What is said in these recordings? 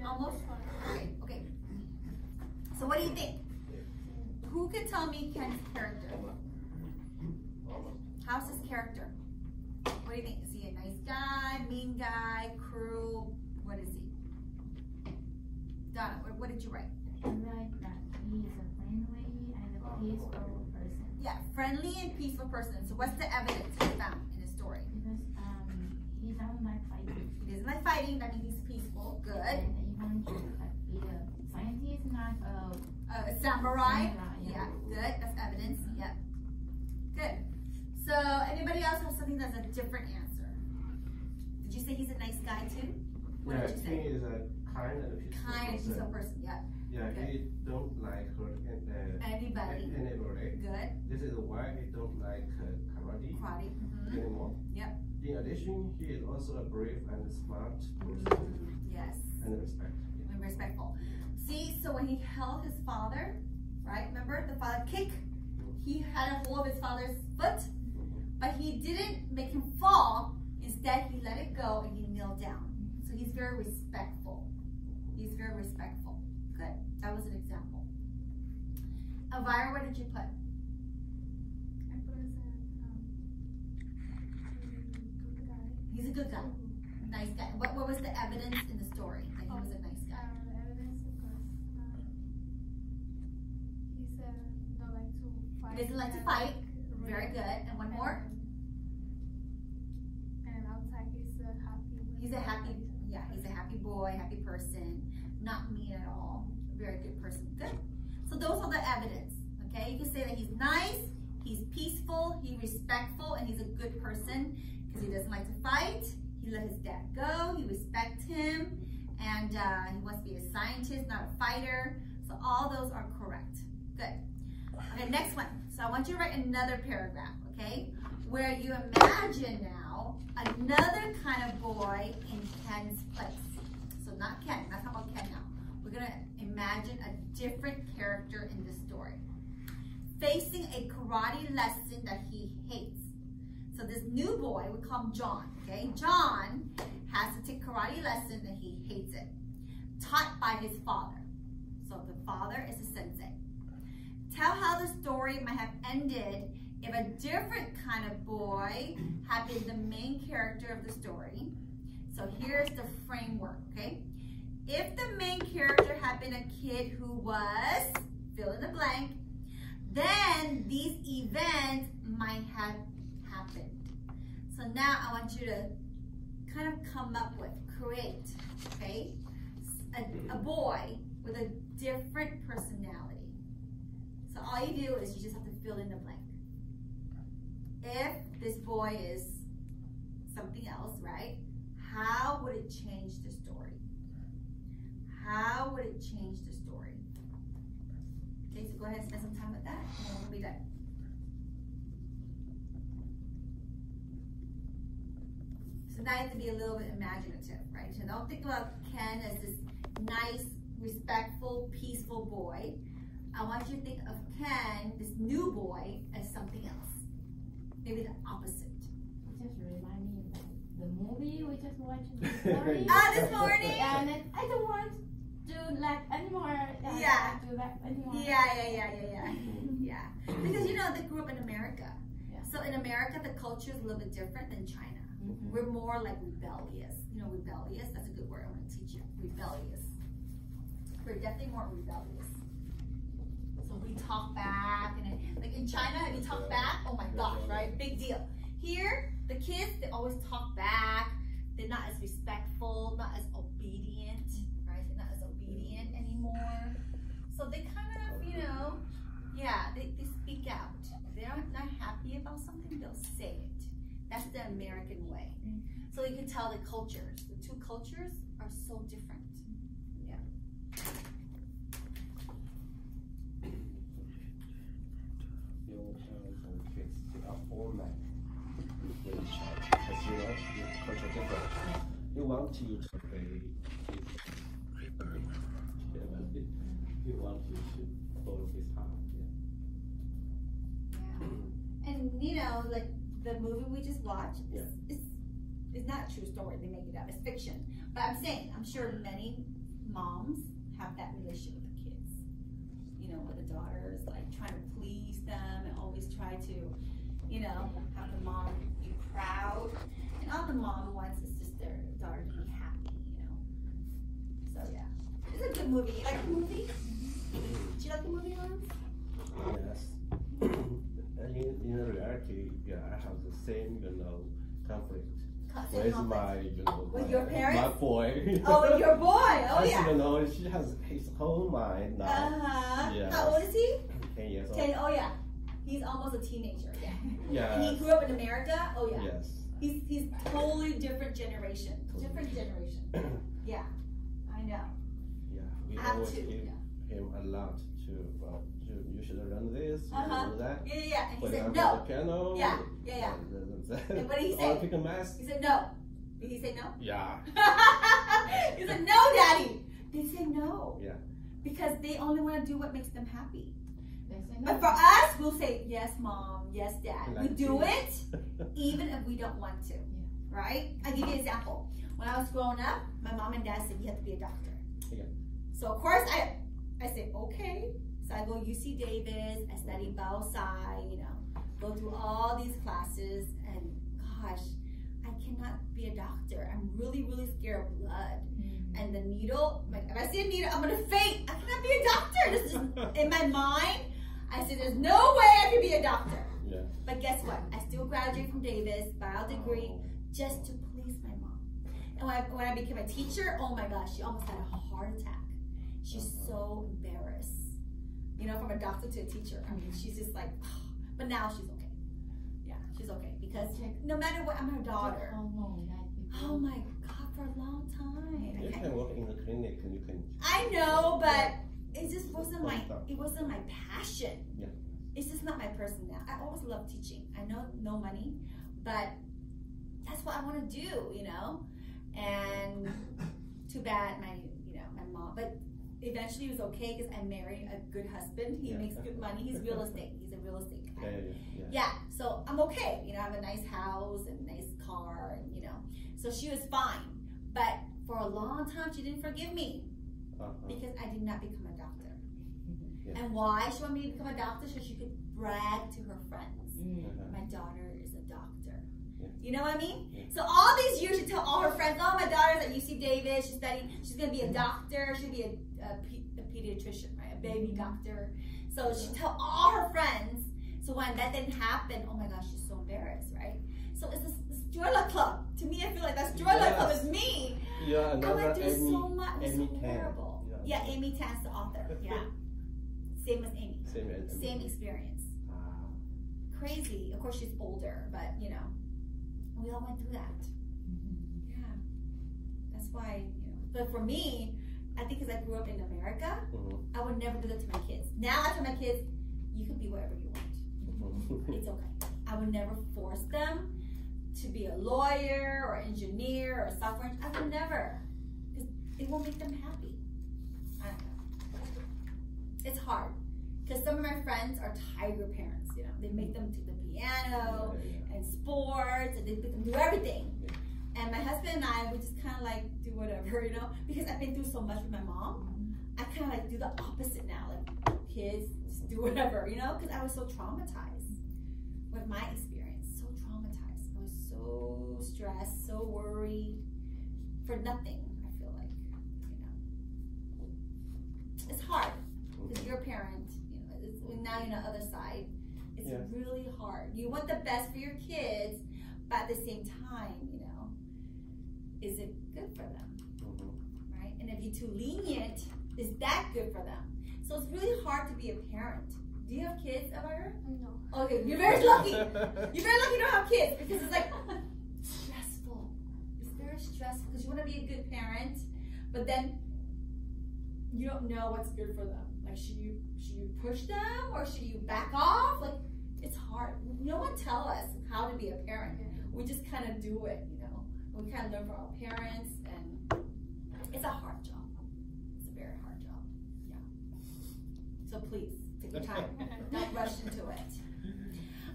Yeah, Almost? Okay, okay. So what do you think? Who can tell me Ken's character? How's his character? What do you think? Is he a nice guy, mean guy, cruel? What is he? Donna, what did you write? I like that he's a friendly and a peaceful person. Yeah, friendly and peaceful person. So what's the evidence you found in his story? Because he doesn't like fighting. He doesn't like fighting, that means he's peaceful. Good. And even to be a scientist, not A samurai? Yeah. Yeah, good. That's evidence. Yeah. Good. So anybody else have something that's a different answer? Did you say he's a nice guy too? What did you say? He is a kind and peaceful Kind and person. peaceful person. Yeah. Yeah, Good. he don't like hurt Anybody. anybody. Good. This is why he don't like karate Karate. Mm-hmm. anymore. Yep. In addition, he is also a brave and smart person Yes. and respect. And respectful. See, so when he held his father, right? Remember the father kick? He had a hold of his father's foot, but he didn't make him fall. Instead, he let it go and he kneeled down. So he's very respectful. He's very respectful. Good. That was an example. Elvira, what did you put? I put as He's a good guy. Nice guy. What was the evidence in the story that he was a nice guy? the evidence because he said don't like to fight. He doesn't like to and fight. like Very rape. good. And one more? And outside he's a happy. He's a happy, yeah, he's a happy boy, happy person, not mean at all. Very good person. Good. So those are the evidence. Okay, you can say that he's nice, he's peaceful, he's respectful, and he's a good person because he doesn't like to fight. He let his dad go. He respects him, and he wants to be a scientist, not a fighter. So all those are correct. Good. Okay, next one. So I want you to write another paragraph, okay, where you imagine now another kind of boy in Ken's place. So not Ken. Not talking about Ken now. We're gonna imagine a different character in this story, facing a karate lesson that he hates. So this new boy, we call him John, okay? John has to take karate lesson and he hates it, taught by his father. So the father is a sensei. Tell how the story might have ended if a different kind of boy had been the main character of the story. So here's the framework, okay? If the main character had been a kid who was, fill in the blank, then these events might have happened. So now I want you to kind of come up with, create, okay, a boy with a different personality. So all you do is you just have to fill in the blank. If this boy is something else, right, how would it change the story? How would it change the story? Okay, so go ahead and spend some time with that, and then we'll be done. So now you have to be a little bit imaginative, right? So don't think about Ken as this nice, respectful, peaceful boy. I want you to think of Ken, this new boy, as something else. Maybe the opposite. It just remind me of the movie we just watched this morning. This morning? And then I don't want to do that anymore. Yeah. I don't do that anymore. Yeah. Because you know, they grew up in America. Yeah. So in America, the culture is a little bit different than China. We're more like rebellious. You know, rebellious, that's a good word I'm going to teach you. Rebellious. We're definitely more rebellious. So we talk back, and like in China, if you talk back, oh my gosh, right? Big deal. Here, the kids, they always talk back. They're not as respectful, not as obedient, right? They're not as obedient anymore. So they kind of, you know, yeah, they speak out. If they're not happy about something, they'll say it. That's the American way. So you can tell the cultures. The two cultures are so different. Yeah. Your parents and kids, they are all men with each other. Because you know, your culture different. You want you to be, you want you to follow his heart. Yeah. And you know, like the movie we just watched, it's not a true story. They make it up. It's fiction. But I'm saying, I'm sure moms have that relationship with the kids. You know, where the daughter's like trying to please them and always try to, you know, have the mom be proud. And all the mom wants is just their daughter to be happy, you know. So yeah, it's a good movie. You like the movie? Did you like the movie, Lawrence? Yes. In reality, yeah, I have the same, conflict with my, with your parents? my boy. Oh, with your boy. Oh, As yeah. she has his whole mind now. Yes. How old is he? 10 years old. 10. Oh, yeah. He's almost a teenager. Yeah. Yeah. And he grew up in America. Oh, yeah. Yes. He's totally different generation. Different generation. Yeah. I know. Yeah. We I have always to. give him a lot to, you should learn this, you should learn that. Yeah. And he For said example, no. the piano. Yeah. And what did he say? Olympic math. He said no. Did he say no? Yeah. He said no, Daddy. They say no. Yeah. Because they only want to do what makes them happy. They say no. But for us, we'll say yes, Mom, yes, Dad. We Like do this. it even if we don't want to. Right? I'll give you an example. When I was growing up, my mom and dad said you have to be a doctor. Yeah. So of course I said okay. So I go UC Davis, I study biosci, you know, go through all these classes, and gosh, I cannot be a doctor. I'm really, really scared of blood. And the needle, like if I see a needle, I'm gonna faint. I cannot be a doctor. This is in my mind. I said there's no way I can be a doctor. Yeah. But guess what? I still graduated from Davis, bio degree, just to please my mom. And when I became a teacher, oh my gosh, she almost had a heart attack. She's so embarrassed. You know, from a doctor to a teacher. I mean, she's just like, oh. But now she's okay. Yeah, she's okay. Because no matter what, I'm her daughter. Oh my God, for a long time. You can work in the clinic and you can. I know, but it just wasn't my passion. Yeah. It's just not my person now. I always loved teaching. I know no money, but that's what I want to do, you know? And too bad my mom, but eventually it was okay because I married a good husband. He makes good money. He's real estate. He's a real estate guy. Yeah, so I'm okay. You know, I have a nice house and a nice car, and you know, so she was fine. But for a long time, she didn't forgive me because I did not become a doctor. And why she wanted me to become a doctor? So she could brag to her friends. My daughter is a doctor. You know what I mean? So all these years she tell all her friends, oh, my daughter's at UC Davis, she's studying, she's gonna be a doctor, she'll be a pediatrician, right? A baby doctor. So she tell all her friends. So when that didn't happen, oh my gosh, she's so embarrassed, right? So it's this Joy Luck Club. To me, I feel like that's Joy Luck Club is me. Yeah, I went through so much. It was Amy so horrible. Yeah, Amy Tan's the author. Yeah. Same as Amy. Same experience. Crazy. Of course, she's older, but you know, we all went through that. Yeah. That's why, you know. But for me, I think because I grew up in America, I would never do that to my kids. Now I tell my kids, you can be whatever you want. It's okay. I would never force them to be a lawyer or engineer or software engineer. I would never. Because it won't make them happy. I don't know. It's hard. Because some of my friends are tiger parents, you know. They make them do the piano and sports, and they make them do everything. And my husband and I would just kind of like do whatever, you know. Because I've been through so much with my mom, I kind of like do the opposite now. Like, kids, just do whatever, you know. Because I was so traumatized with my experience. So traumatized. I was so stressed, so worried for nothing, I feel like, you know. It's hard. Because you're a parent, you know, now you're on the other side. It's really hard. You want the best for your kids, but at the same time, you know, is it good for them? Right? And if you're too lenient, is that good for them? So it's really hard to be a parent. Do you have kids, Elvira? No. Okay, you're very lucky. You're very lucky you don't have kids because it's like stressful. It's very stressful because you want to be a good parent, but then you don't know what's good for them. Like, should you push them or should you back off? Like, it's hard. No one tell us how to be a parent. We just kind of do it, you know. We kind of learn from our parents, and it's a hard job. It's a very hard job. Yeah. So please take your time. Don't rush into it.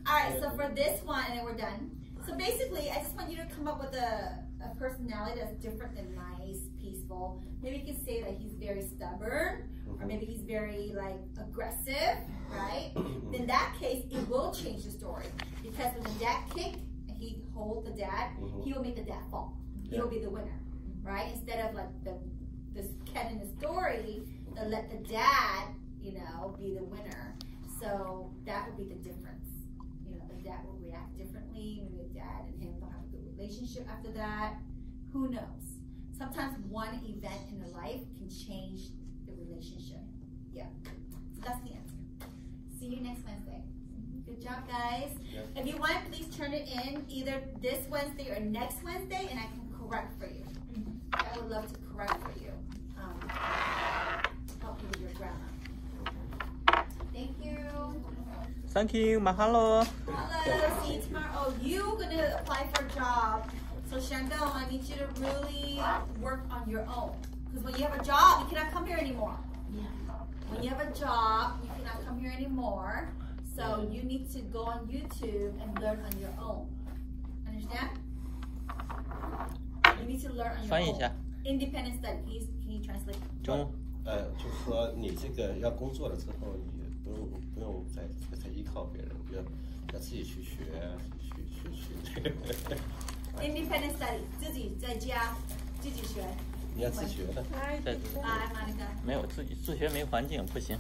All right. So for this one, and then we're done. So basically, I just want you to come up with a personality that's different than nice, peaceful. Maybe you can say that he's very stubborn, or maybe he's very like aggressive, right? In that case, it will change the story, because when the dad kicked and he hold the dad, he will make the dad fall. He will be the winner, right? Instead of like this cat in the story that let the dad, you know, be the winner. So that would be the difference. You know, the dad will react differently. Maybe the dad and him don't have a good relationship after that. Who knows? Sometimes one event in their life can change the relationship. Yeah. So that's the answer. See you next Wednesday. Good job, guys. If you want, please turn it in either this Wednesday or next Wednesday, and I can correct for you. I would love to correct for you. Help you with your grammar. Thank you. Thank you. Mahalo. Hello. See you tomorrow. Oh, you're gonna apply for a job. So Shandong, I need you to really work on your own. Because when you have a job, you cannot come here anymore. Yeah. When you have a job, you cannot come here anymore. So you need to go on YouTube and learn on your own. Understand? You need to learn on your 翻译一下。 own. Independent study. Please, can you translate? 中。就说你这个要工作了之后，你不用再依靠别人，要自己去学，去。Independent study. 自己在家自己学。你要自学的。在 Bye, Monica. 没有自学没环境不行，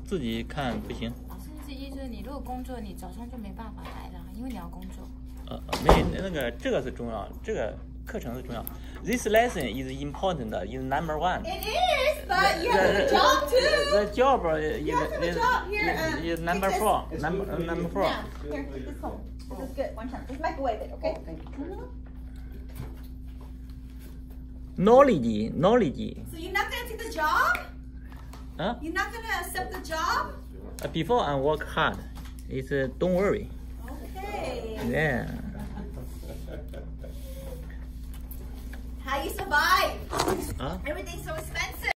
自己看不行。老师的意思就是，你如果工作，你早上就没办法来了，因为你要工作。没那个这个是重要，这个课程是重要。This lesson is important. Is number one. It is, but you have a job too. The job You have a job here. is number 4. Number 4. Now, here, take this home. This is good. One time. Just microwave it, okay? Knowledge. So you're not gonna take the job? Huh? You're not gonna accept the job? Before I work hard. It's don't worry. Okay. Yeah. How you survive? Huh? Everything's so expensive.